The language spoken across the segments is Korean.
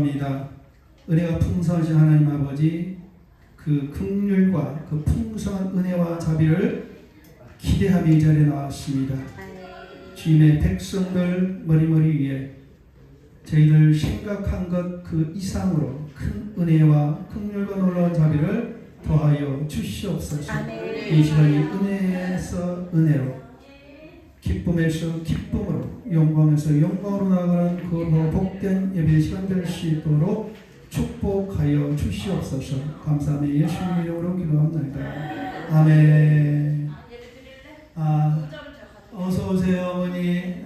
기도합니다. 은혜가 풍성하신 하나님 아버지, 그 긍휼과 그 풍성한 은혜와 자비를 기대하며 이 자리에 나왔습니다. 주님의 백성들 머리머리 위에 저희들 생각한 것 그 이상으로 큰 은혜와 긍휼과 놀라운 자비를 더하여 주시옵소서. 이 시간이 은혜에서 은혜로, 기쁨에서 기쁨으로, 영광에서 영광으로 나아가는 그 복된 예배 시간 될 수 있도록 축복하여 주시옵소서. 감사하며 예수님의 이름으로 기도합니다. 아멘. 어서 오세요, 어머니.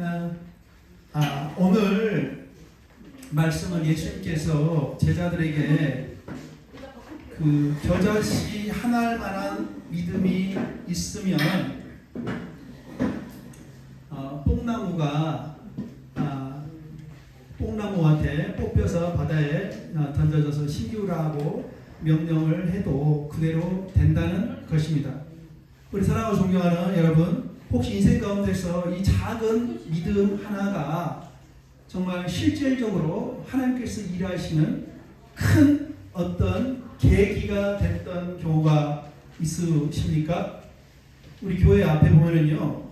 오늘 말씀은 예수님께서 제자들에게 그 겨자씨 하나할 만한 믿음이 있으면 뽕나무한테 뽑혀서 바다에 던져져서 심기우라고 명령을 해도 그대로 된다는 것입니다. 우리 사랑하고 존경하는 여러분, 혹시 인생 가운데서 이 작은 믿음 하나가 정말 실질적으로 하나님께서 일하시는 큰 어떤 계기가 됐던 경우가 있으십니까? 우리 교회 앞에 보면은요,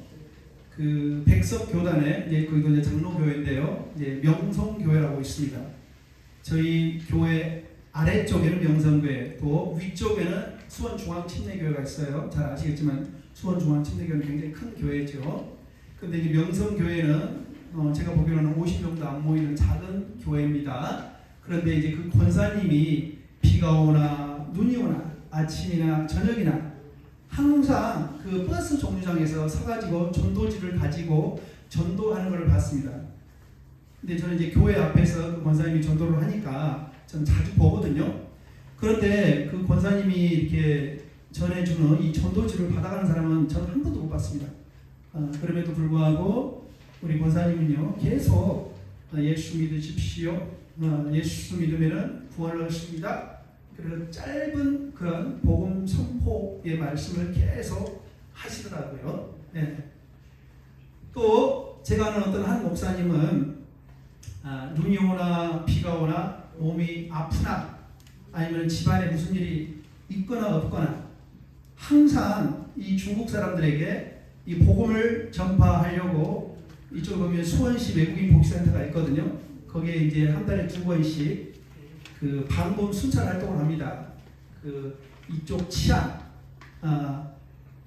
그 백석교단에 그리고 이제 장로교회인데요, 이제 명성교회라고 있습니다. 저희 교회 아래쪽에는 명성교회, 또 위쪽에는 수원중앙침례교회가 있어요. 잘 아시겠지만 수원중앙침례교회는 굉장히 큰 교회죠. 근데 이 명성교회는 제가 보기로는 50명도 안 모이는 작은 교회입니다. 그런데 이제 그 권사님이 비가 오나 눈이 오나 아침이나 저녁이나 항상 그 버스 정류장에서 서가지고 전도지를 가지고 전도하는 것을 봤습니다. 근데 저는 이제 교회 앞에서 그 권사님이 전도를 하니까 전 자주 보거든요. 그런데 그 권사님이 이렇게 전해주는 이 전도지를 받아가는 사람은 저는 한 번도 못 봤습니다. 그럼에도 불구하고 우리 권사님은요, 계속 예수 믿으십시오. 예수 믿으면 구원을 얻습니다. 그래서 짧은 그런 복음 선포의 말씀을 계속 하시더라고요. 네. 또 제가 아는 어떤 한 목사님은 눈이 오나 비가 오나 몸이 아프나 아니면 집안에 무슨 일이 있거나 없거나 항상 이 중국 사람들에게 이 복음을 전파하려고 이쪽 보면 수원시 외국인 복지센터가 있거든요. 거기에 이제 한 달에 2번씩 그 방범 순찰 활동을 합니다. 그 이쪽 치안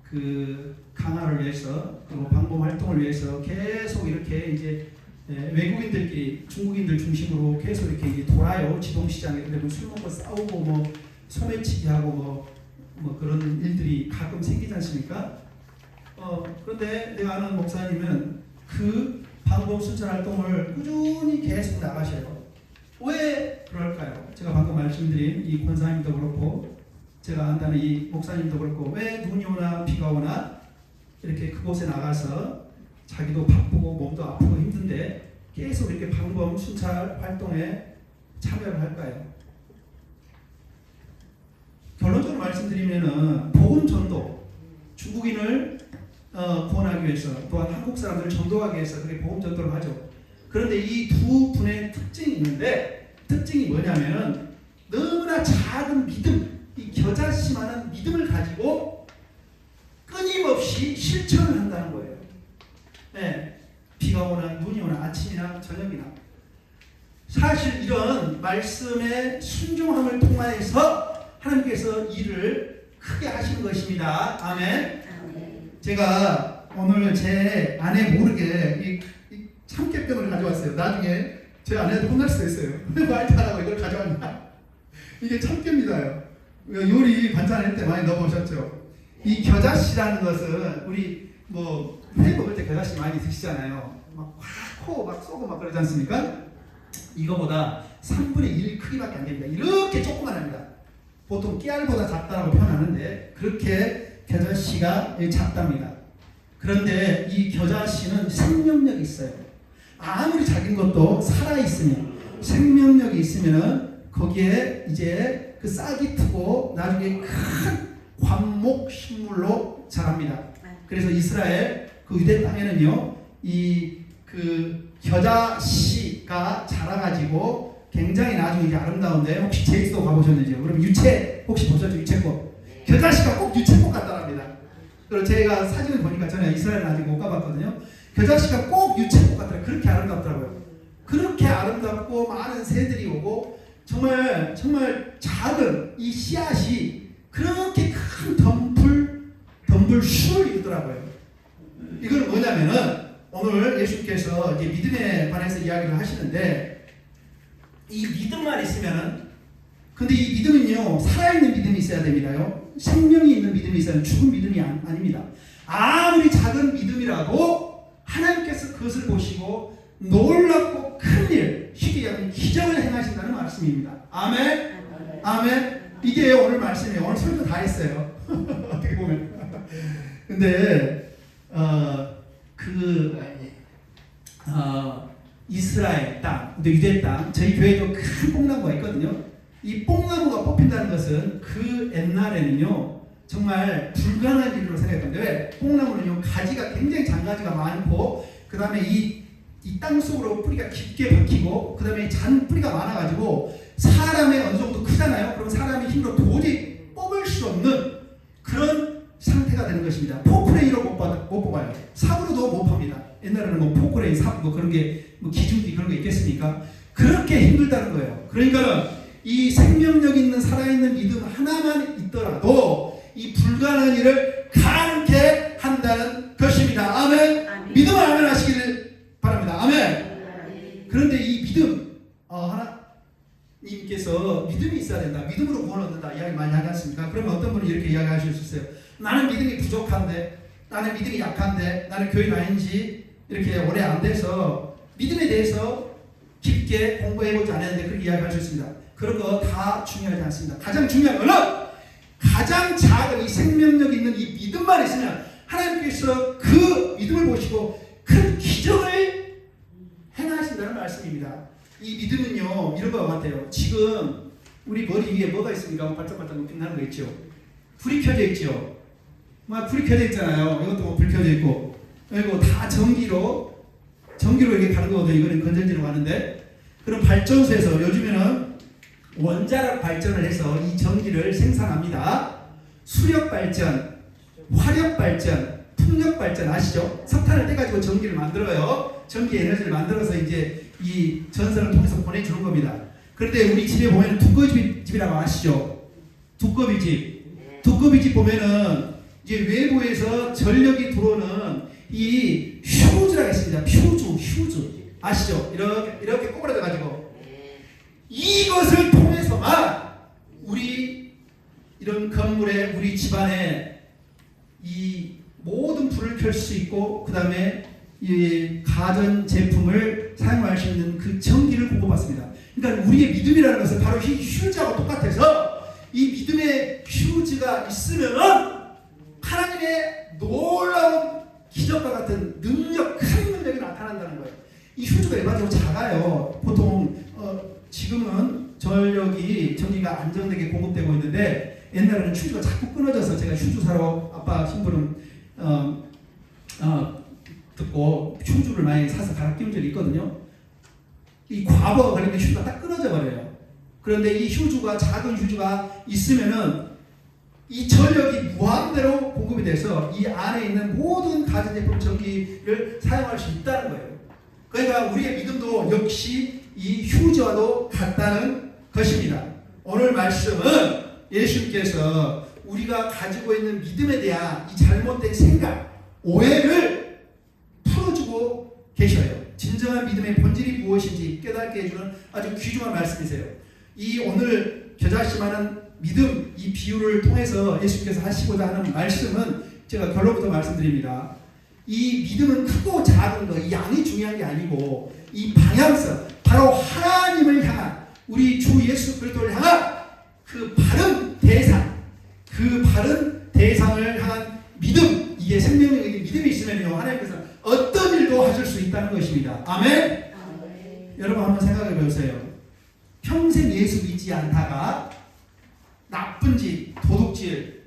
그 강화를 위해서, 그리고 방범 활동을 위해서 계속 이렇게 이제 외국인들끼리 중국인들 중심으로 계속 이렇게 이제 돌아요. 지동시장에. 근데 술 먹고 싸우고 뭐 소매치기 하고 뭐 그런 일들이 가끔 생기지 않습니까? 그런데 내가 아는 목사님은 그 방법 순찰 활동을 꾸준히 계속 나가셔요. 왜 그럴까요? 제가 방금 말씀드린 이 권사님도 그렇고 제가 안다는 이 목사님도 그렇고 왜 눈이 오나 비가 오나 이렇게 그곳에 나가서 자기도 바쁘고 몸도 아프고 힘든데 계속 이렇게 방법 순찰 활동에 참여를 할까요? 결론적으로 말씀드리면은 복음 전도, 중국인을 구원하기 위해서, 또한 한국 사람들을 전도하기 위해서 그렇게 복음 전도를 하죠. 그런데 이 두 분의 특징이 있는데, 특징이 뭐냐면은 너무나 작은 믿음, 이 겨자씨만한 믿음을 가지고 끊임없이 실천을 한다는 거예요. 네, 비가 오나 눈이 오나 아침이나 저녁이나. 사실 이런 말씀의 순종함을 통하여서 하나님께서 일을 크게 하시는 것입니다. 아멘. 제가 오늘 제 아내 모르게 이 참깨병을 가져왔어요. 나중에 제 아내한테 혼날 수도 있어요. 왜 말타라고 이걸 가져왔냐? 이게 참깨입니다. 요리 반찬할 때 많이 넣어보셨죠? 이 겨자씨라는 것은 우리 뭐 회 먹을 때 겨자씨 많이 드시잖아요. 막 코 막 쏘고 막 그러지 않습니까? 이거보다 3분의 1 크기밖에 안 됩니다. 이렇게 조그만합니다. 보통 깨알보다 작다라고 표현하는데 그렇게 겨자씨가 작답니다. 그런데 이 겨자씨는 생명력이 있어요. 아무리 작은 것도 살아있으면, 생명력이 있으면 거기에 이제 그 싹이 트고 나중에 큰 관목식물로 자랍니다. 그래서 이스라엘 그 유대 땅에는요, 이 그 겨자씨가 자라가지고 굉장히 나중에 이제 아름다운데 혹시 제주도 가보셨는지요? 그럼 유채 혹시 보셨죠? 유채꽃. 겨자씨가 꼭 유채꽃 같다랍니다. 그리고 제가 사진을 보니까 저는 이스라엘은 아직 못 가봤거든요. 겨자씨가 꼭 유채꽃 같더라고요. 그렇게 아름답더라고요. 그렇게 아름답고 많은 새들이 오고 정말 작은 이 씨앗이 그렇게 큰 덤불술을 이루더라고요. 이건 뭐냐면은 오늘 예수님께서 이제 믿음에 관해서 이야기를 하시는데 이 믿음만 있으면은 근데 이 믿음은요 살아있는 믿음이 있어야 됩니다요. 생명이 있는 믿음이 있어야 죽은 믿음이 아닙니다. 아무리 작은 믿음이라도 하나님께서 그것을 보시고 놀랍고 큰일 쉽게 얘기하면 기적을 행하신다는 말씀입니다. 아멘. 아멘. 이게 오늘 말씀이에요. 오늘 설교 다 했어요. 어떻게 보면. 근데 이스라엘 땅, 유대 땅, 저희 교회도 큰 뽕나무가 있거든요. 이 뽕나무가 뽑힌다는 것은 그 옛날에는요 정말 불가능한 일로 생각했는데 왜? 뽕나무는요 가지가 굉장히 장가지가 많고 그 다음에 이 땅 속으로 뿌리가 깊게 박히고 그 다음에 잔 뿌리가 많아가지고 사람의 어느 정도 크잖아요. 그럼 사람의 힘으로 도저히 뽑을 수 없는 그런 상태가 되는 것입니다. 포크레인으로 못 뽑아요. 삽으로도 못 팝니다. 옛날에는 뭐 포크레인, 삽 뭐 그런 게 뭐 기중기 그런 게 있겠습니까? 그렇게 힘들다는 거예요. 그러니까 이 생명력 있는 살아있는 믿음 하나만 있더라도 이 불가능한 일을 가능케 한다는 것입니다. 아멘. 믿음을 아멘 하시기를 바랍니다. 아멘. 그런데 이 믿음 하나님께서 믿음이 있어야 된다. 믿음으로 구원 얻는다. 이야기 많이 하지 않습니까? 그러면 어떤 분이 이렇게 이야기하실 수 있어요. 나는 믿음이 부족한데, 나는 믿음이 약한데, 나는 교회 다닌 지 이렇게 오래 안 돼서 믿음에 대해서 깊게 공부해보지 않았는데 그렇게 이야기할 수 있습니다. 그런 거 다 중요하지 않습니다. 가장 중요한 거는 가장 작은 이 생명력 있는 이 믿음만 있으면 하나님께서 그 믿음을 보시고 큰 기적을 행하신다는 말씀입니다. 이 믿음은요 이런 것 같아요. 지금 우리 머리 위에 뭐가 있습니까? 반짝반짝 빛나는 거 있죠. 불이 켜져 있죠. 막 불이 켜져 있잖아요. 이것도 뭐 불 켜져 있고 그리고 다 전기로 이렇게 가는 거거든요. 이거는 건전지로 가는데 그럼 발전소에서 요즘에는 원자력 발전을 해서 이 전기를 생산합니다. 수력 발전, 화력 발전, 풍력 발전 아시죠? 석탄을 떼가지고 전기를 만들어요. 전기 에너지를 만들어서 이제 이 전선을 통해서 보내주는 겁니다. 그런데 우리 집에 보면 두꺼비집이라고 아시죠? 두꺼비집 보면은 이제 외부에서 전력이 들어오는 이 휴즈라고 있습니다. 휴즈 아시죠? 이렇게 꼬부라져 가지고 이것을 통해서만 우리 이런 건물에 우리 집안에 이 모든 불을 켤 수 있고 그 다음에 이 가전 제품을 사용할 수 있는 그 전기를 공급받습니다. 그러니까 우리의 믿음이라는 것은 바로 이 휴즈하고 똑같아서 이 믿음의 휴즈가 있으면은 하나님의 놀라운 기적과 같은 능력, 큰 능력이 나타난다는 거예요. 이 휴즈가 일반적으로 작아요. 보통 지금은 전기가 안정되게 공급되고 있는데 옛날에는 휴즈가 자꾸 끊어져서 제가 휴즈 사러 아빠 신부는 듣고 휴즈를 많이 사서 갈아 끼운 적이 있거든요. 이 과거가 걸리면 휴즈가 딱 끊어져 버려요. 그런데 이 휴즈가 작은 휴즈가 있으면은 이 전력이 무한대로 공급이 돼서 이 안에 있는 모든 가전제품 전기를 사용할 수 있다는 거예요. 그러니까 우리의 믿음도 역시 이 휴즈와도 같다는 것입니다. 오늘 말씀은 예수님께서 우리가 가지고 있는 믿음에 대한 이 잘못된 생각, 오해를 풀어주고 계셔요. 진정한 믿음의 본질이 무엇인지 깨닫게 해주는 아주 귀중한 말씀이세요. 이 오늘 겨자씨만한 믿음 이 비유를 통해서 예수님께서 하시고자 하는 말씀은 제가 결론부터 말씀드립니다. 이 믿음은 크고 작은 거, 이 양이 중요한 게 아니고 이 방향성, 바로 하나님을 향한 우리 주 예수 그리스도를 향한 그 바른 대상을 향한 믿음, 이게 생명력의 믿음이 있으면요 하나님께서 어떤 일도 하실 수 있다는 것입니다. 아멘. 여러분 한번 생각해 보세요. 평생 예수 믿지 않다가 나쁜 짓, 도둑질,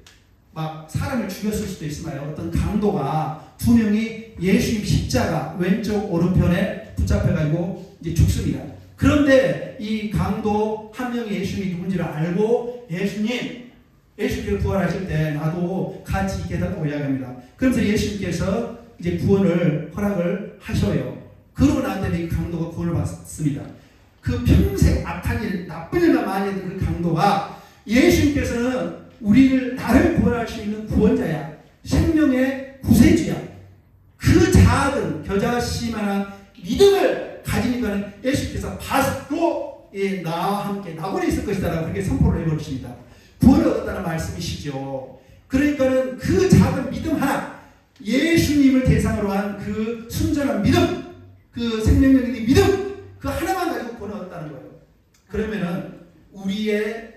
막 사람을 죽였을 수도 있어요. 어떤 강도가 두 명이 예수님 십자가 왼쪽 오른편에 붙잡혀가지고 이제 죽습니다. 그런데 그때 이 강도 한 명이 예수님이 누군지를 알고 예수님께서 부활하실 때 나도 같이 있게 해달라고 이야기합니다. 그러면서 예수님께서 이제 구원을 허락을 하셔요. 그러고 난 다음에 이 강도가 구원을 받습니다. 그 평생 악한 일, 나쁜 일만 많이 했던 그 강도가 예수님께서는 나를 구원할 수 있는 구원자야. 생명의 구세주야. 그 작은 겨자씨만한 믿음을 가지니까 예수님께서 바로 나와 함께 낙원에 있을 것이다 라고 그렇게 선포를 해버리십니다. 구원을 얻었다는 말씀이시죠. 그러니까는 그 작은 믿음 하나, 예수님을 대상으로 한 그 순전한 믿음, 그 생명력의 믿음, 그 하나만 가지고 구원을 얻었다는 거예요. 그러면은 우리의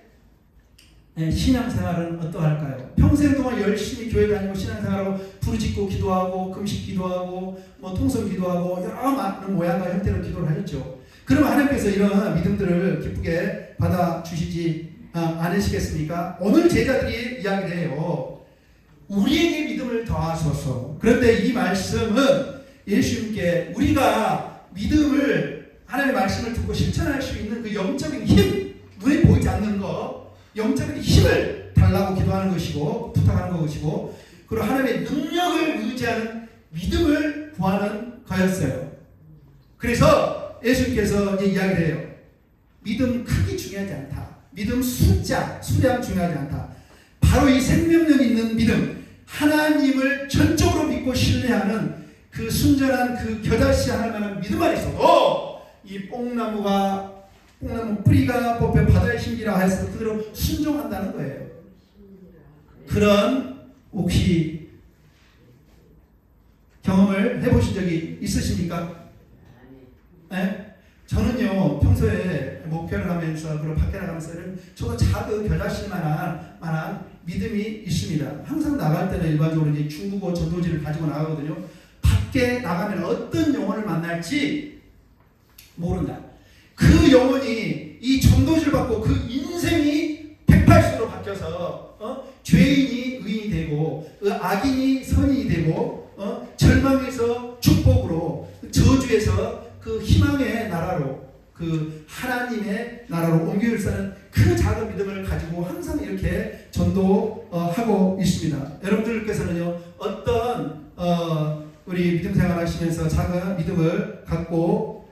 신앙생활은 어떠할까요? 평생 동안 열심히 교회 다니고 신앙생활하고 부르짖고 기도하고 금식 기도하고 통성 기도하고 여러 많은 모양과 형태로 기도를 하셨죠. 그러면 하나님께서 이런 믿음들을 기쁘게 받아주시지 않으시겠습니까? 오늘 제자들이 이야기를 해요. 우리에게 믿음을 더하소서. 그런데 이 말씀은 예수님께 우리가 믿음을, 하나님의 말씀을 듣고 실천할 수 있는 그 영적인 힘, 눈에 보이지 않는 거, 영적인 힘을 달라고 기도하는 것이고 부탁하는 것이고, 그리고 하나님의 능력을 의지하는 믿음을 구하는 거였어요. 그래서 예수님께서 이제 이야기를 해요. 믿음 크기 중요하지 않다. 믿음 수량 중요하지 않다. 바로 이 생명력 있는 믿음, 하나님을 전적으로 믿고 신뢰하는 그 순전한 그 겨자씨 하나만한 믿음만 있어도 이 뽕나무 뿌리가 뽑혀 바다에 심기라 해서 그대로 순종한다는 거예요. 그런 혹시 경험을 해보신 적이 있으십니까? 네? 저는요 평소에 목표를 하면서 그리고 밖에 나가면서 저도 작은 겨자씨만한 믿음이 있습니다. 항상 나갈 때는 일반적으로 이제 중국어 전도지를 가지고 나가거든요. 밖에 나가면 어떤 영혼을 만날지 모른다. 그 영혼이 이 전도지를 받고 그 인생이 180도로 바뀌어서 죄인이 의인이 되고 악인이 선인이 되고 절망에서 축복으로, 저주에서 그 희망의 나라로, 그 하나님의 나라로 옮길 수 있는 그 작은 믿음을 가지고 항상 이렇게 전도하고 있습니다. 여러분들께서는요 어떤 우리 믿음 생활 하시면서 작은 믿음을 갖고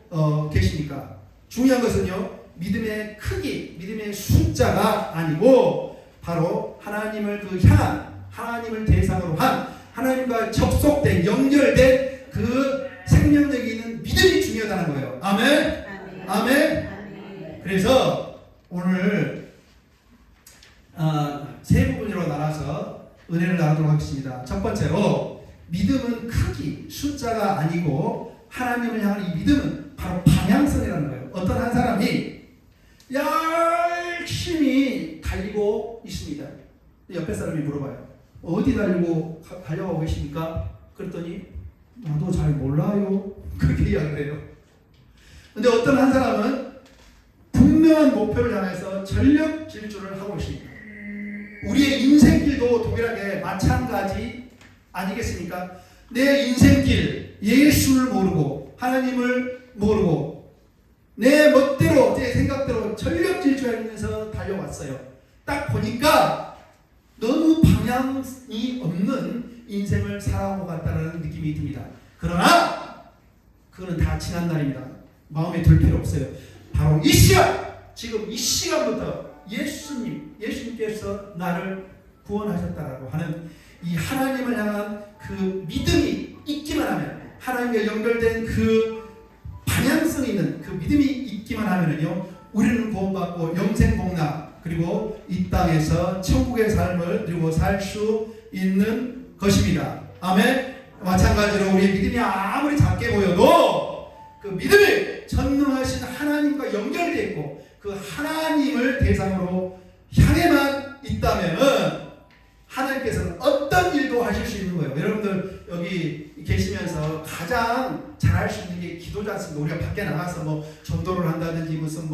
계십니까? 중요한 것은요 믿음의 크기, 믿음의 숫자가 아니고 바로 하나님을 향한, 하나님을 대상으로 한, 하나님과 접속된, 연결된 그 생명력이 있는 믿음이 중요하다는 거예요. 아멘? 아멘? 그래서 오늘 세 부분으로 나눠서 은혜를 나누도록 하겠습니다. 첫 번째로 믿음은 크기, 숫자가 아니고 하나님을 향한 이 믿음은 바로 방향성이라는 거예요. 어떤 한 사람이 열심히 달리고 있습니다. 옆에 사람이 물어봐요. 어디 달려가고 계십니까? 그랬더니 나도 잘 몰라요. 그렇게 이야기를 해요. 근데 어떤 한 사람은 분명한 목표를 향해서 전력 질주를 하고 있습니다. 우리의 인생길도 동일하게 마찬가지 아니겠습니까? 내 인생길, 예수를 모르고 하나님을 모르고 내 멋대로, 내 생각대로 전력 질주하면서 달려왔어요. 딱 보니까 너무 방향이 없는 인생을 살아오고 갔다는 느낌이 듭니다. 그러나 그거는 다 지난 날입니다. 마음에 들 필요 없어요. 바로 이 시간, 지금 이 시간부터 예수님께서 나를 구원하셨다라고 하는 이 하나님을 향한 그 믿음이 있기만 하면, 하나님과 연결된 그 방향성 있는 그 믿음이 있기만 하면은요, 우리는 구원받고 영생복락, 그리고 이 땅에서 천국의 삶을 누리고 살 수 있는 것입니다. 아멘. 마찬가지로 우리의 믿음이 아무리 작게 보여도 그 믿음이 전능하신 하나님과 연결되어 있고 그 하나님을 대상으로 향해만 있다면은 하나님께서는 어떤 일도 하실 수 있는 거예요. 여러분들 여기 계시면서 가장 잘할 수 있는 게 기도지 않습니까? 우리가 밖에 나가서 전도를 한다든지 무슨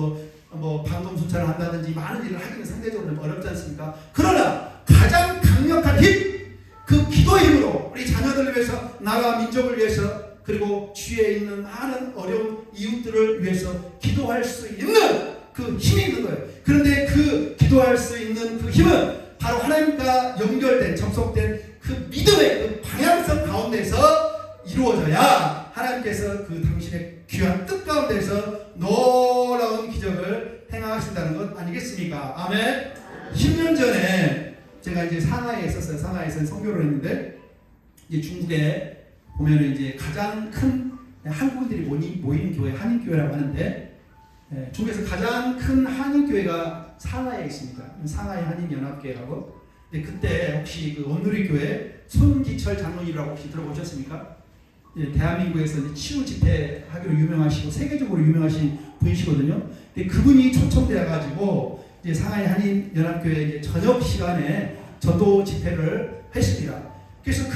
방송 순찰을 한다든지 많은 일을 하기는 상대적으로 어렵지 않습니까? 그러나 가장 강력한 힘, 그 기도의 힘으로 우리 자녀들을 위해서, 나라 민족을 위해서 그리고 주위에 있는 많은 어려운 이웃들을 위해서 기도할 수 있는 그 힘이 있는 거예요. 그런데 그 기도할 수 있는 그 힘은 바로 하나님과 연결된 접속된 그 믿음의 그 방향성 가운데서 이루어져야 하나님께서 그 당신의 귀한 뜻 가운데서 놀라운 기적을 행하신다는 것 아니겠습니까? 아멘. 10년 전에 제가 이제 상하이에 있었어요. 상하이에서 선교를 했는데 이제 중국에 보면은 이제 가장 큰 한국인들이 모이는 교회 한인교회라고 하는데 중국에서 가장 큰 한인교회가 상하이에 있습니다. 상하이 한인연합교회라고. 근데 그때 혹시 그 온누리교회 손기철 장로님이라고 혹시 들어보셨습니까? 대한민국에서 이제 치유 집회 하기로 유명하시고 세계적으로 유명하신 분이시거든요. 근데 그분이 초청되어 가지고 이제 상하이 한인연합교회 이제 저녁 시간에 전도 집회를 했습니다. 그래서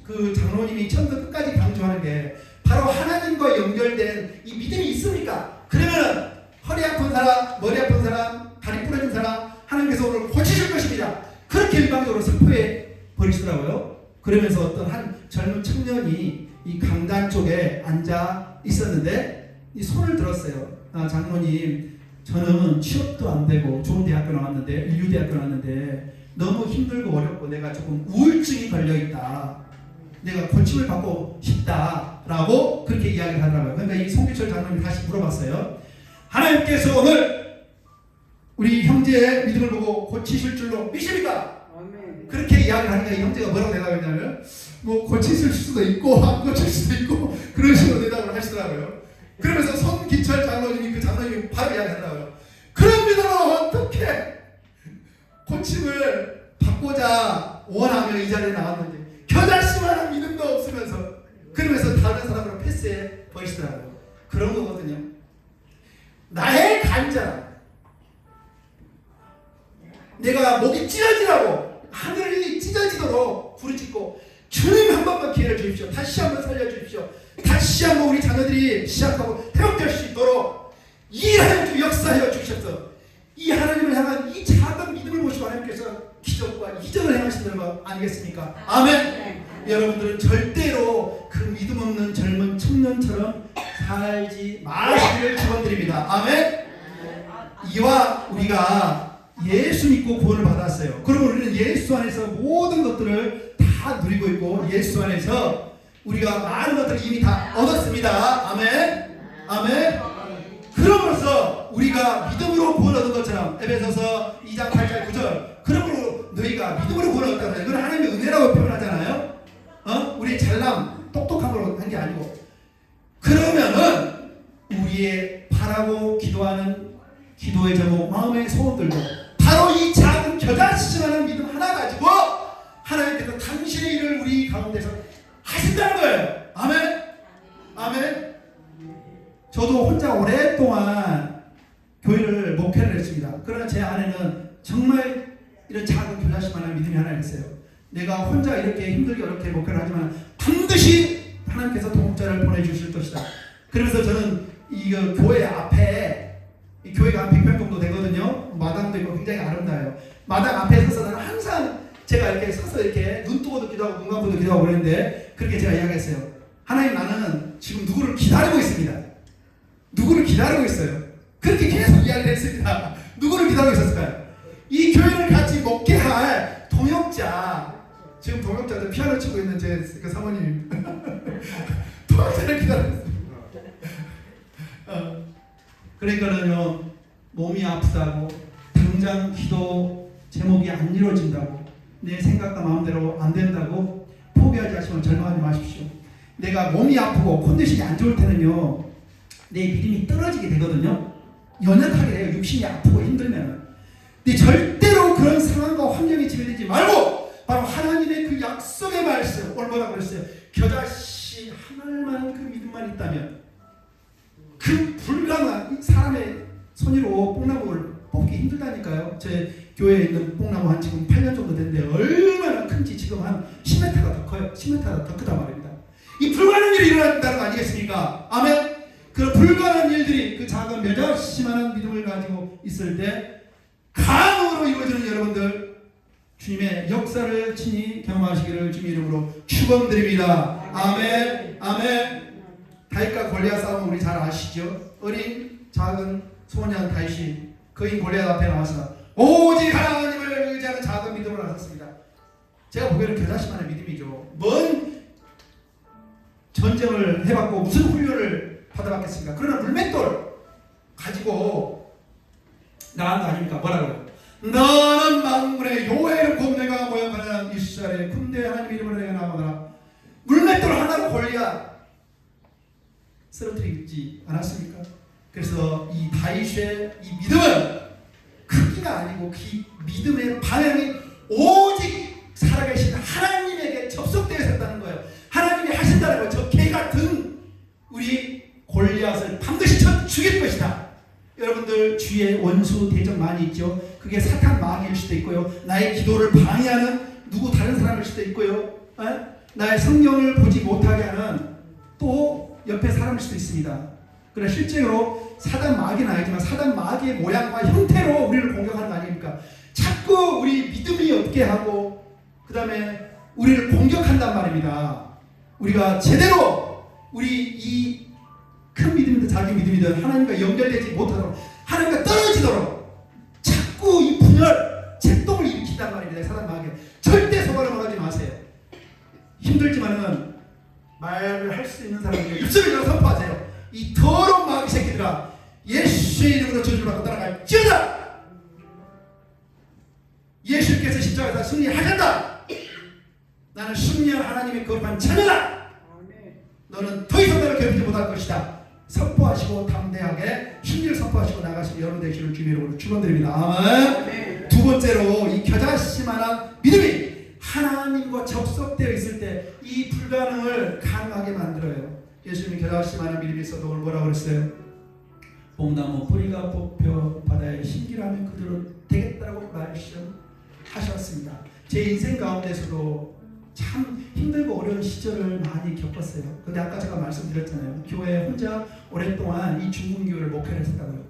그 장로님이 처음부터 끝까지 강조하는 게 바로 하나님과 연결된 이 믿음이 있습니까? 그러면 허리 아픈 사람, 머리 아픈 사람, 다리 부러진 사람 하나님께서 오늘 고치실 것입니다. 그렇게 일방적으로 선포해 버리시더라고요. 그러면서 어떤 한 젊은 청년이 이 강단 쪽에 앉아 있었는데 이 손을 들었어요. 장로님, 저는 취업도 안 되고 좋은 대학교 나왔는데 인류대학교 나왔는데 너무 힘들고 어렵고 내가 조금 우울증이 걸려있다. 내가 고침을 받고 싶다라고 그렇게 이야기를 하더라고요. 그러니까 이 송기철 장로님이 다시 물어봤어요. 하나님께서 오늘 우리 형제의 믿음을 보고 고치실 줄로 믿습니까? 그렇게 이야기를 하니까 이 형제가 뭐라고 대답했냐면 뭐 고치실 수도 있고 안 고칠 수도 있고 그런 식으로 대답을 하시더라고요. 그러면서 손기철 장로님이 그 장로님이 바로 이야기하더라고요. 그런 믿음은 어떻게 고침을 받고자 원하며 이 자리에 나왔는지 겨자씨만한 믿음도 없으면서 그러면서 다른 사람으로 패스해 버리시더라고요. 그런 거거든요. 나의 간절함, 내가 목이 찢어지라고 하늘이 찢어지도록 부르짖고 주님 한 번만 기회를 주십시오. 다시 한번 살려주십시오. 다시 한번 우리 자녀들이 시작하고 회복될 수 있도록 이 하나님 역사하여 주셨어. 이 하나님을 향한 이 작은 믿음을 보시고 하나님께서 기적과 이적을 행하시는 거 아니겠습니까? 아멘. 여러분들은 절대로 그 믿음 없는 젊은 청년처럼 살지 마시기를 축원드립니다. 아멘. 이와 우리가 예수 믿고 구원을 받았어요. 그러면 우리는 예수 안에서 모든 것들을 다 누리고 있고 예수 안에서 우리가 많은 것들을 이미 다 얻었습니다. 아멘. 아멘. 그러면서 우리가 믿음으로 구원 얻은 것처럼 에베소서 2장 8절 9절 그러므로 너희가 믿음으로 구원 얻었다고 해요. 이건 하나님의 은혜라고 표현하잖아요. 우리의 잘남 똑똑한 걸로 한 게 아니고 그러면은 우리의 바라고 기도하는 기도의 제목 마음의 소원들도 바로 이 작은 겨자씨만한 믿음 하나 가지고 하나님께서 당신의 일을 우리 가운데서 하신다는 거예요. 아멘. 아멘. 저도 혼자 오랫동안 교회를 목회를 했습니다. 그러나 제 안에는 정말 이런 작은 겨자씨만한 믿음이 하나 있어요. 내가 혼자 이렇게 힘들게 어렵게 목회를 하지만 반드시 하나님께서 동역자를 보내주실 것이다. 그러면서 저는 이 교회 앞에 이 교회가 한 100평 정도 되거든요. 마당도 있고 굉장히 아름다워요. 마당 앞에 서서 나는 항상 제가 이렇게 서서 이렇게 눈 뜨고도 기도하고 눈 감고도 기도하고 그랬는데 그렇게 제가 이야기했어요. 하나님, 나는 지금 누구를 기다리고 있습니다. 누구를 기다리고 있어요. 그렇게 계속 이야기를 했습니다. 누구를 기다리고 있었을까요? 이 교회를 같이 먹게 할 동역자, 지금 동역자들 피아노 치고 있는 제 그 사모님 동역자를 기다리고 있습니다. 그러니까는요, 몸이 아프다고 당장 기도 제목이 안 이루어진다고 내 생각과 마음대로 안 된다고 포기하지 마시면 절망하지 마십시오. 내가 몸이 아프고 컨디션이 안 좋을 때는요, 내 믿음이 떨어지게 되거든요. 연약하게 돼요. 육신이 아프고 힘들면. 근데 절대로 그런 상황과 환경이 지배되지 말고 바로 하나님의 그 약속의 말씀, 오늘 뭐라고 그랬어요? 겨자씨 하나만 그 믿음만 있다면 그 불가능한 사람의 손으로 뽕나무를 뽑기 힘들다니까요. 제 교회에 있는 뽕나무 한 지금 8년 정도 됐는데 얼마나 큰지 지금 한 10m가 더 커요. 10m가 더 크단 말입니다. 이 불가능한 일이 일어난다는 거 아니겠습니까? 아멘. 그런 불가능한 일들이 그 작은 겨자씨만한 믿음을 가지고 있을 때 간으로 이루어지는 여러분들 주님의 역사를 친히 경험하시기를 주님 이름으로 축원드립니다. 아멘. 아멘. 다윗과 골리앗 싸움 우리 잘 아시죠? 어린 작은 소년 다윗이 거인 골리앗 앞에 나와서 오직 하나님을 의지하는 작은 믿음을 하셨습니다. 제가 보기에는 겨자씨만의 믿음이죠. 뭔 전쟁을 해봤고 무슨 훈련을 받아봤겠습니까? 그러나 물맷돌 가지고 나간 거 아닙니까? 뭐라고요? 너는 만군의 여호와의 공내가 모욕하는 이스라엘의 군대 하나님 이름으로 내가 나오노라. 물맷돌 하나로 골리앗 쓰러뜨리지 않았습니까? 그래서 이 다윗의 이 믿음은 크기가 아니고 그 믿음의 방향이 오직 살아계신 하나님에게 접속되어 있었다는 거예요. 하나님이 하신다는 거예요. 저 개 같은 우리 골리앗을 반드시 쳐 죽일 것이다. 여러분들 주위에 원수 대적 많이 있죠. 그게 사탄 마귀일 수도 있고요. 나의 기도를 방해하는 누구 다른 사람일 수도 있고요. 나의 성경을 보지 못하게 하는 또 옆에 사람일 수도 있습니다. 그러나 실제로 사단 마귀는 아니지만 사단 마귀의 모양과 형태로 우리를 공격하는 거 아닙니까? 자꾸 우리 믿음이 없게 하고 그 다음에 우리를 공격한단 말입니다. 우리가 제대로 우리 이 큰 믿음이든 작은 믿음이든 하나님과 연결되지 못하도록 하나님과 떨어지도록 자꾸 이 분열, 책동을 일으킨단 말입니다. 사단 마귀. 절대 속아로 하지 마세요. 힘들지만은 말을 할 수 있는 사람들이 입술을 열어 선포하세요. 이 더러운 마귀 새끼들아, 예수의 이름으로 저주를 받고 따라갈지어다. 예수께서 십자가에서 승리하셨다. 나는 승리한 하나님의 거룩한 자녀다. 너는 더 이상 나를 괴롭히지 못할 것이다. 선포하시고 담대하게 승리를 선포하시고 나가시는 여러분 되시는 주님의 이름으로 축원드립니다. 아멘. 두 번째로 이 겨자씨만한 믿음이 하나님과 접속되어 있을 때 이 불가능을 가능하게 만들어요. 예수님이 겨자씨만한 믿음이 있어도 오늘 뭐라고 그랬어요? 뽕나무 뿌리가 뽑혀 바다에 심기라면 그대로 되겠다고 말씀하셨습니다. 제 인생 가운데서도 참 힘들고 어려운 시절을 많이 겪었어요. 근데 아까 제가 말씀드렸잖아요. 교회 혼자 오랫동안 이 중군교회를 목회를 했었다고요.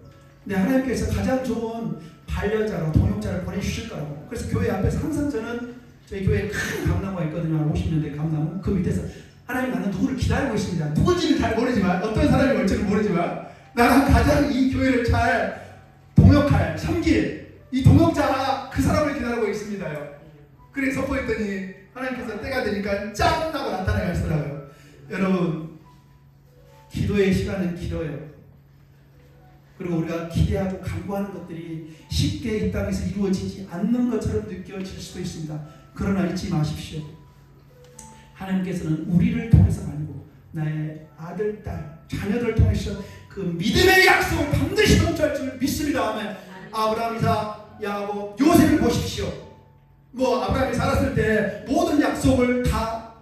근데 하나님께서 가장 좋은 반려자로 동역자를 보내주실 거라고. 그래서 교회 앞에서 항상 저는 저희 교회에 큰 감나무가 있거든요. 50년대 감나무. 그 밑에서 하나님 나는 누구를 기다리고 있습니다. 누군지는 잘 모르지만 어떤 사람이 올지는 모르지만 나는 가장 이 교회를 잘 동역할, 섬길 이 동역자가 그 사람을 기다리고 있습니다요. 그래서 선포했더니 하나님께서 때가 되니까 짱 하고 나타나시더라고요. 여러분, 기도의 시간은 길어요. 그리고 우리가 기대하고 간구하는 것들이 쉽게 이 땅에서 이루어지지 않는 것처럼 느껴질 수도 있습니다. 그러나 잊지 마십시오. 하나님께서는 우리를 통해서가 아니고 나의 아들, 딸, 자녀들을 통해서 그 믿음의 약속을 반드시 성취할 줄 믿습니다. 아멘. 아브라함, 이삭, 야곱, 요셉을 보십시오. 아브라함이 살았을 때 모든 약속을 다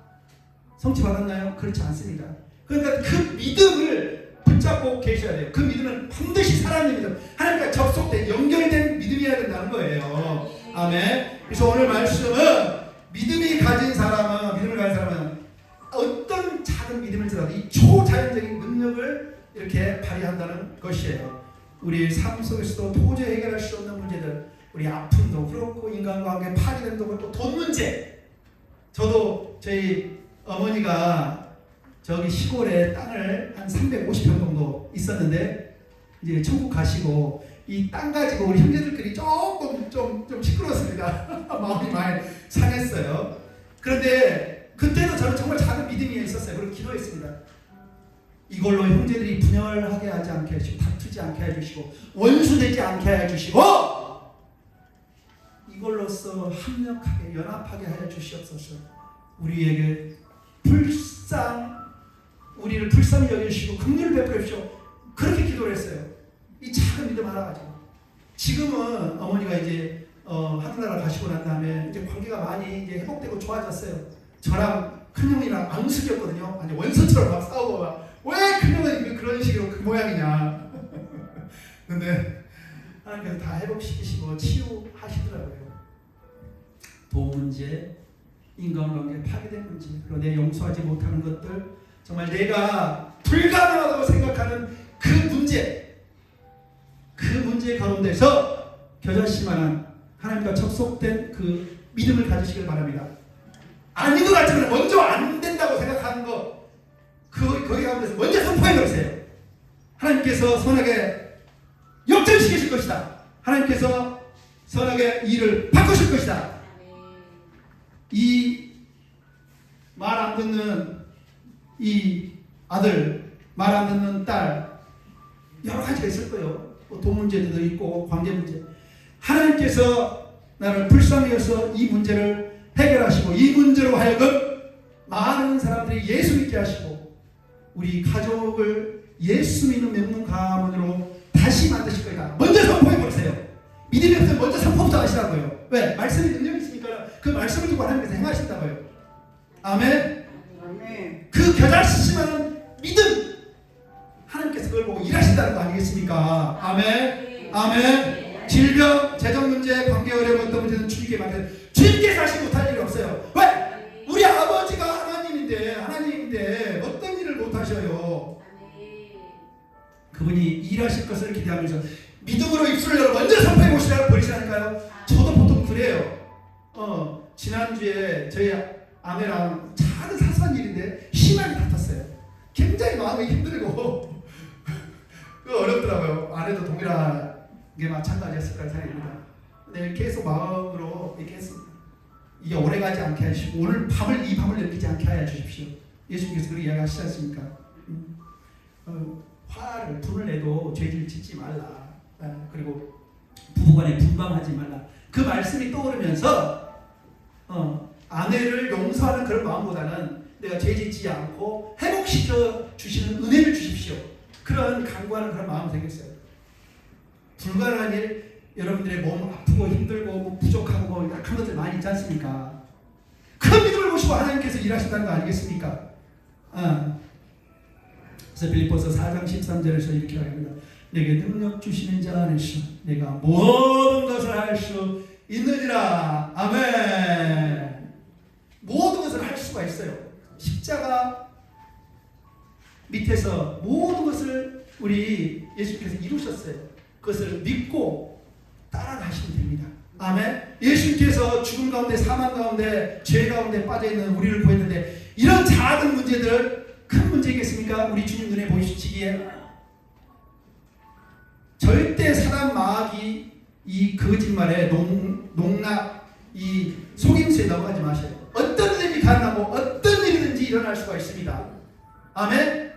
성취받았나요? 그렇지 않습니다. 그러니까 그 믿음을 붙잡고 계셔야 돼요. 그 믿음은 반드시 살아있는 믿음, 하나님과 접속된 연결된 믿음이어야 된다는 거예요. 아멘. 그래서 오늘 말씀은 믿음을 가진 사람은 어떤 작은 믿음일지라도 이 초자연적인 능력을 이렇게 발휘한다는 것이에요. 우리 삶 속에서도 도저히 해결할 수 없는 문제들, 우리 아픔도 그렇고 인간관계 파괴됨도 그렇고 돈 문제. 저도 저희 어머니가 저기 시골에 땅을 한 350평 정도 있었는데 이제 천국 가시고 이 땅 가지고 우리 형제들끼리 조금 좀 시끄러웠습니다. 마음이 많이 상했어요. 그런데 그때도 저는 정말 작은 믿음이 있었어요. 그리고 기도했습니다. 이걸로 형제들이 분열하게 하지 않게 해주시고 다투지 않게 해주시고 원수되지 않게 해주시고 이걸로써 합력하게 연합하게 하여 주시옵소서. 우리에게 우리를 불쌍히 여겨주시고 긍휼을 베풀어 주시오. 그렇게 기도를 했어요. 이 작은 믿음 하나 가지고. 지금은 어머니가 이제 하늘나라 가시고 난 다음에 이제 관계가 많이 이제 회복되고 좋아졌어요. 저랑 큰형이랑 앙숙이었거든요. 아니 원수처럼 막 싸우고 막 왜 큰형은 그런 식으로 그 모양이냐. 근데 하나님께서 다 회복시키시고 치유하시더라고요. 돈 문제, 인간관계 파괴된 문제, 그리고 내 용서하지 못하는 것들, 정말 내가 불가능하다고 생각하는 그 문제 가운데서 겨자씨만한 하나님과 접속된 그 믿음을 가지시길 바랍니다. 아닌 것 같지만 먼저 안 된다고 생각하는 거, 거기 가면서 먼저 선포해버리세요. 하나님께서 선하게 역전시키실 것이다. 하나님께서 선하게 일을 바꾸실 것이다. 이 말 안 듣는 이 아들, 말 안 듣는 딸, 여러 가지가 있을 거예요. 돈 문제도 있고 관계 문제. 하나님께서 나를 불쌍히 여서 이 문제를 해결하시고 이 문제로 하여금 많은 사람들이 예수 믿게 하시고 우리 가족을 예수 믿는 명문 가문으로 다시 만드실 거다. 먼저 선포해 버리세요. 믿음이 없으면 먼저 선포부터 하시라고요. 왜? 말씀이 능력이 있으니까 그 말씀을 두고 하나님께서 행하신다고요. 아멘. 아멘. 그 겨자씨만한 믿음, 하나님께서 그걸 보고 일하신다는 거 아니겠습니까? 아멘. 아멘. 질병, 재정 문제, 관계 어려움, 어떤 문제는 주님께 맡겨. 주님께서 하시 못할 일이 없어요. 왜? 우리 아버지가 하나님인데 어떤 일을 못하셔요? 그분이 일하실 것을 기대하면서 믿음으로 입술을 열어 먼저 선포해 보시라고 버리시라니까요. 저도 보통 그래요. 지난주에 저희 아내랑 작은 사소한 일인데 심하게 다퉜어요. 굉장히 마음이 힘들고 어렵더라고요. 아내도 동일하게 마찬가지였을 거라 생각합니다. 근데 계속 마음으로 이렇게 했습니다. 이게 오래가지 않게 하시고 오늘 이 밤을 넘기지 않게 하여 주십시오. 예수님께서 그렇게 이야기하시지 않습니까? 화를 분을 내도 죄를 짓지 말라. 그리고 부부간에 분방하지 말라. 그 말씀이 떠오르면서 아내를 용서하는 그런 마음보다는 내가 죄 짓지 않고 회복시켜 주시는 은혜를 주십시오. 그런 간구하는 그런 마음이 생겼어요. 불가능한 일, 여러분들의 몸 아프고 힘들고 부족하고 약한 것들 많이 있지 않습니까? 큰 믿음을 보시고 하나님께서 일하신다는 거 아니겠습니까? 그래서 빌립보서 4장 13절에서 이렇게 합니다. 내게 능력 주시는 자 안에서 내가 모든 것을 할 수 있느니라. 아멘. 모든 것을 할 수가 있어요. 십자가 밑에서 모든 것을 우리 예수님께서 이루셨어요. 그것을 믿고 따라가시면 됩니다. 아멘. 예수님께서 죽음 가운데, 사망 가운데, 죄 가운데 빠져있는 우리를 구했는데 이런 작은 문제들 큰 문제겠습니까? 우리 주님 눈에 보이시기에 절대 사단 마귀 이 거짓말에 농락 이 속임수에 넘어가지 마세요. 어떤 일이 가능하고 어떤 일이든지 일어날 수가 있습니다. 아멘.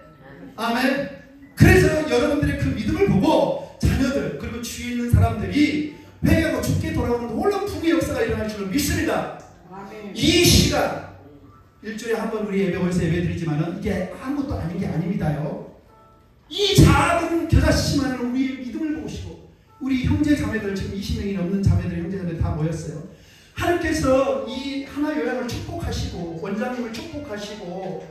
아멘. 그래서 여러분들의 그 믿음을 보고 자녀들 그리고 주위에 있는 사람들이 회개하고 죽게 돌아오는 놀라운 부귀 역사가 일어날 줄을 믿습니다. 아멘. 이 시간 일주일에 한 번 우리 예배원에서 예배 드리지만은 이게 아무것도 아닌 게 아닙니다요. 이 작은 겨자씨만은 우리의 믿음을 보시고 우리 형제 자매들 지금 20명이 넘는 자매들 형제 자매들 다 모였어요. 하나님께서 이 하나 요양을 축복하시고 원장님을 축복하시고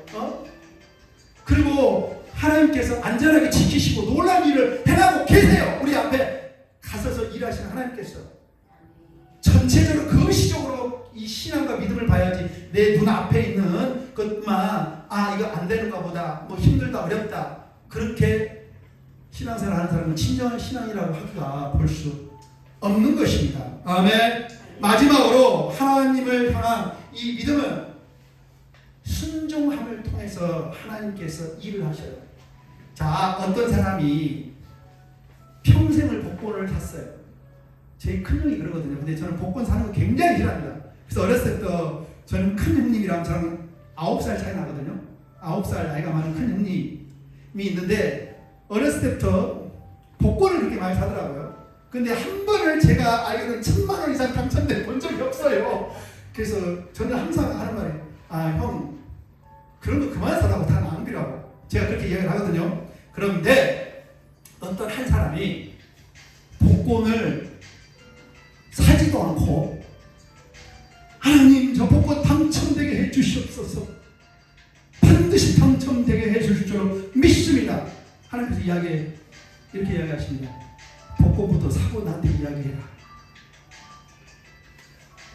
그리고 하나님께서 안전하게 지키시고 놀라운 일을 해나가고 계세요. 우리 앞에 가서서 일하시는 하나님께서 전체적으로 거시적으로 이 신앙과 믿음을 봐야지 내 눈앞에 있는 것만 이거 안 되는가 보다 뭐 힘들다 어렵다 그렇게 신앙생활 하는 사람은 진정한 신앙이라고 하기가 볼 수 없는 것입니다. 아멘. 마지막으로 하나님을 향한 이 믿음은 순종함을 통해서 하나님께서 일을 하셔요. 자, 어떤 사람이 평생을 복권을 샀어요. 제 큰형이 그러거든요. 근데 저는 복권 사는 거 굉장히 싫어합니다. 그래서 어렸을 때부터 저는 큰 형님이랑 저랑 9살 차이 나거든요. 9살 나이가 많은 큰 형님이 있는데 어렸을 때부터 복권을 그렇게 많이 사더라고요. 근데 한 번을 제가 알기로는 1,000만 원 이상 당첨돼 본 적이 없어요. 그래서 저는 항상 하는 말이 형 그런 거 그만 사라고 다 낭비라고 제가 그렇게 이야기를 하거든요. 그런데 어떤 한 사람이 복권을 사지도 않고 하나님 저 복권 당첨되게 해주시옵소서 반드시 당첨되게 해주실 줄 믿습니다. 하나님께서 이렇게 이야기하십니다. 복권부터 사고 나한테 이야기해라.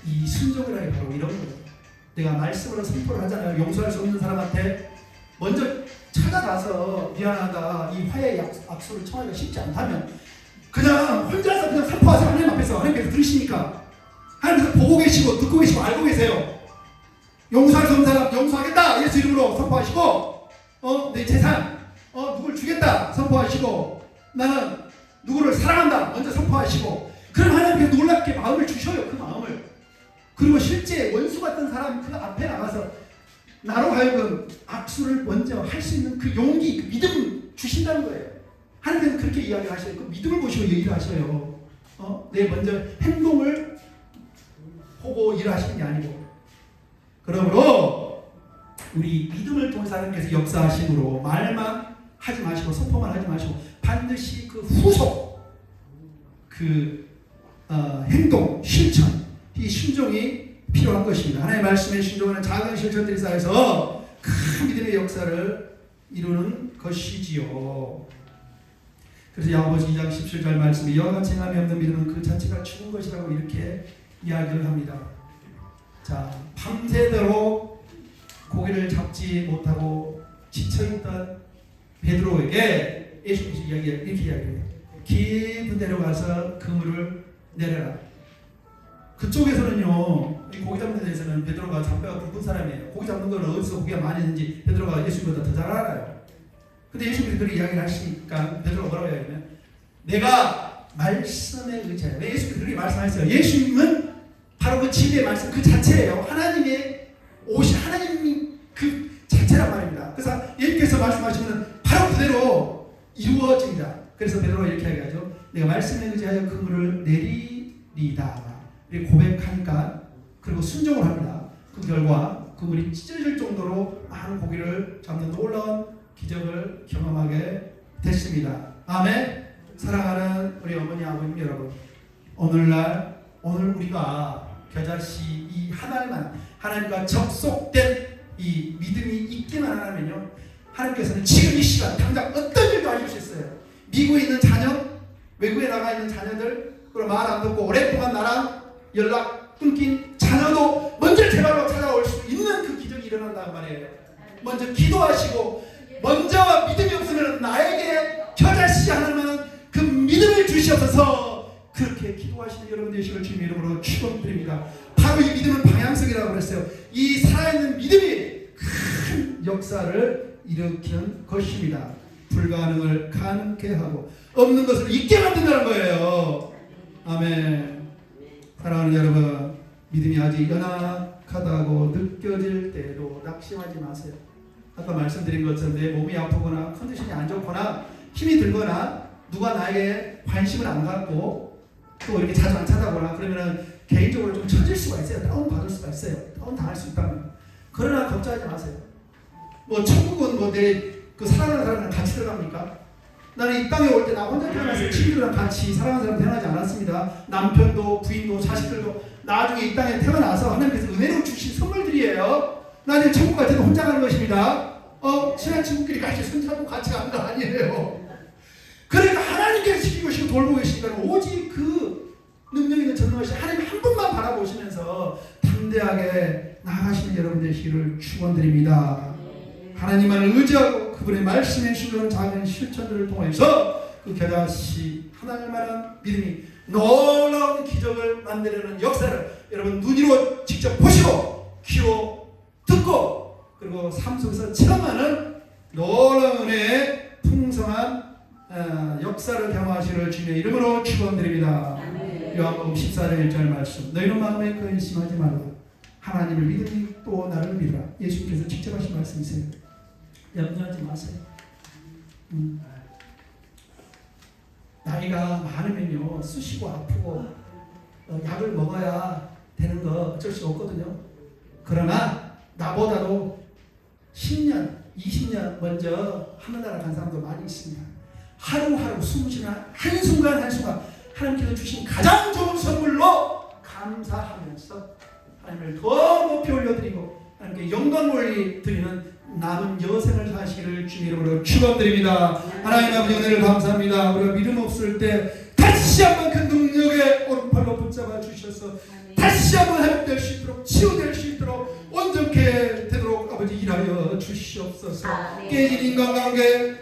이 순종을 하기 바로 이런 거예요. 내가 말씀으로 선포를 하잖아요. 용서할 수 없는 사람한테 먼저 찾아가서 미안하다 이 화해 약속을 청하기가 쉽지 않다면 그냥 혼자서 그냥 선포하세요. 하나님 앞에서 하나님께서 들으시니까 하나님께서 보고 계시고 듣고 계시고 알고 계세요. 용서할 수 없는 사람 용서하겠다 예수 이름으로 선포하시고, 내 재산, 누굴 주겠다 선포하시고, 나는 누구를 사랑한다 먼저 선포하시고, 그럼 하나님께서 놀랍게 마음을 주셔요. 그 마음을. 그리고 실제 원수 같은 사람 그 앞에 나가서 나로 하여금 악수를 먼저 할 수 있는 그 용기, 그 믿음 주신다는 거예요. 하나님께서 그렇게 이야기하셔요. 그 믿음을 보시고 얘기를 하셔요. 내 먼저 행동을 보고 일하시는 게 아니고. 그러므로 우리 믿음을 통해서 하나님께서 역사하심으로 말만 하지 마시고 선포만 하지 마시고 반드시 그 후속, 그 행동, 실천, 이 순종이 필요한 것입니다. 하나님의 말씀에 순종하는 작은 실천들이 쌓여서 큰 믿음의 역사를 이루는 것이지요. 그래서 야고보서 2장 17절 말씀에 이와 같이 행함이 없는 믿음은 그 자체가 죽은 것이라고 이렇게 이야기를 합니다. 자, 밤새도록 고기를 잡지 못하고 지쳐있던 베드로에게 예수께서 이렇게 이야기해요. 깊은 데로 가서 그물을 내려라. 그쪽에서는요, 고기 잡는 데에서는 베드로가 잡배가 굵은 사람이에요. 고기 잡는 걸 어디서 고기가 많이 있는지 베드로가 예수보다 더 잘 알아요. 근데 예수님이 그렇게 이야기를 하시니까 베드로가 뭐라고 이야기하면, 내가 말씀에 의지하여. 왜 예수님이 그렇게 말씀하셨어요? 예수님은 바로 그 진리의 말씀 그 자체예요. 하나님의 오신 하나님이 그 자체란 말입니다. 그래서 예수께서 말씀하시면 바로 그대로 이루어집니다. 그래서 베드로가 이렇게 이야기하죠. 내가 말씀에 의지하여 그물을 내리리다. 이렇게 고백하니까, 그리고 순종을 합니다. 그 결과 그물이 찢어질 정도로 많은 고기를 잡는 놀라운 기적을 경험하게 됐습니다. 아멘. 사랑하는 우리 어머니 아버님 여러분, 오늘 우리가 겨자씨 이 하나님만 하나님과 접속된 이 믿음이 있기만 하면요, 하나님께서는 지금 이 시간 당장 어떤 일도 하실 수 있어요. 미국에 있는 자녀, 외국에 나가 있는 자녀들, 그리고 말 안 듣고 오랫동안 나랑 연락 끊긴 자녀도 먼저 제 발로 찾아올 수 있는 그 기적이 일어난단 말이에요. 먼저 기도하시고, 먼저 믿음이 없으면 나에게 겨자씨 하나님은 그 믿음을 주시옵소서, 그렇게 기도하시는 여러분 되시길 주님 이름으로 축원드립니다. 바로 이 믿음은 방향성이라고 그랬어요. 이 살아있는 믿음이 큰 역사를 일으키는 것입니다. 불가능을 가능케 하고 없는 것을 있게 만든다는 거예요. 아멘. 사랑하는 여러분, 믿음이 아직 연약하다고 느껴질 때도 낙심하지 마세요. 아까 말씀드린 것처럼 내 몸이 아프거나 컨디션이 안 좋거나 힘이 들거나 누가 나에게 관심을 안 갖고 또 이렇게 자주 안 찾아보나 그러면은 개인적으로 좀 처질 수가 있어요. 다운 받을 수가 있어요. 다운 당할 수 있다면. 그러나 걱정하지 마세요. 뭐 천국은 내 그 사랑하는 사람이랑 같이 들어갑니까? 나는 이 땅에 올 때 나 혼자 태어나서 친구들이랑 같이 사랑하는 사람 태어나지 않았습니다. 남편도 부인도 자식들도 나중에 이 땅에 태어나서 하나님께서 은혜로 주신 선물들이에요. 나중에 천국 갈 때도 혼자 가는 것입니다. 친한 친구끼리 같이 손잡고 같이 가는 거 아니에요. 그러니까 하나님께서 지키고 계시고 돌보고 계시니까 오직 그 능력 있는 전능하신 하나님 한 분만 바라보시면서 담대하게 나아가시는 여러분 되시기를 축원드립니다. 하나님만을 의지하고 그분의 말씀에 주는 작은 실천들을 통해서 그 겨자씨 하나님만한 믿음이 놀라운 기적을 만들려는 역사를 여러분 눈으로 직접 보시고 귀로 듣고 그리고 삶 속에서 체험하는 놀라운 은혜의 풍성한 역사를 경험하시기를 주님의 이름으로 축원드립니다. 요한복음 14장 1절 말씀, 너희는 마음에 근심하지 말라. 하나님을 믿으니 또 나를 믿으라. 예수님께서 직접 하신 말씀이세요. 염려하지 마세요. 나이가 많으면요 쑤시고 아프고 약을 먹어야 되는 거 어쩔 수 없거든요. 그러나 나보다도 10년, 20년 먼저 하늘나라 간 사람도 많이 있습니다. 하루하루 숨쉬는 한순간 한순간 하나님께서 주신 가장 좋은 선물로 감사하면서 하나님을 더 높이 올려드리고 하나님께 영광 올리드리는 남은 여생을 사시기를 주님 이름으로 축원드립니다. 하나님 아버지 은혜를 감사합니다. 우리가 믿음 없을 때 다시 한번 그 능력의 오른팔로 붙잡아 주셔서 다시 한번 회복될 수 있도록 치유될 수 있도록 온전케 되도록 아버지 일하여 주시옵소서. 깨진 인간관계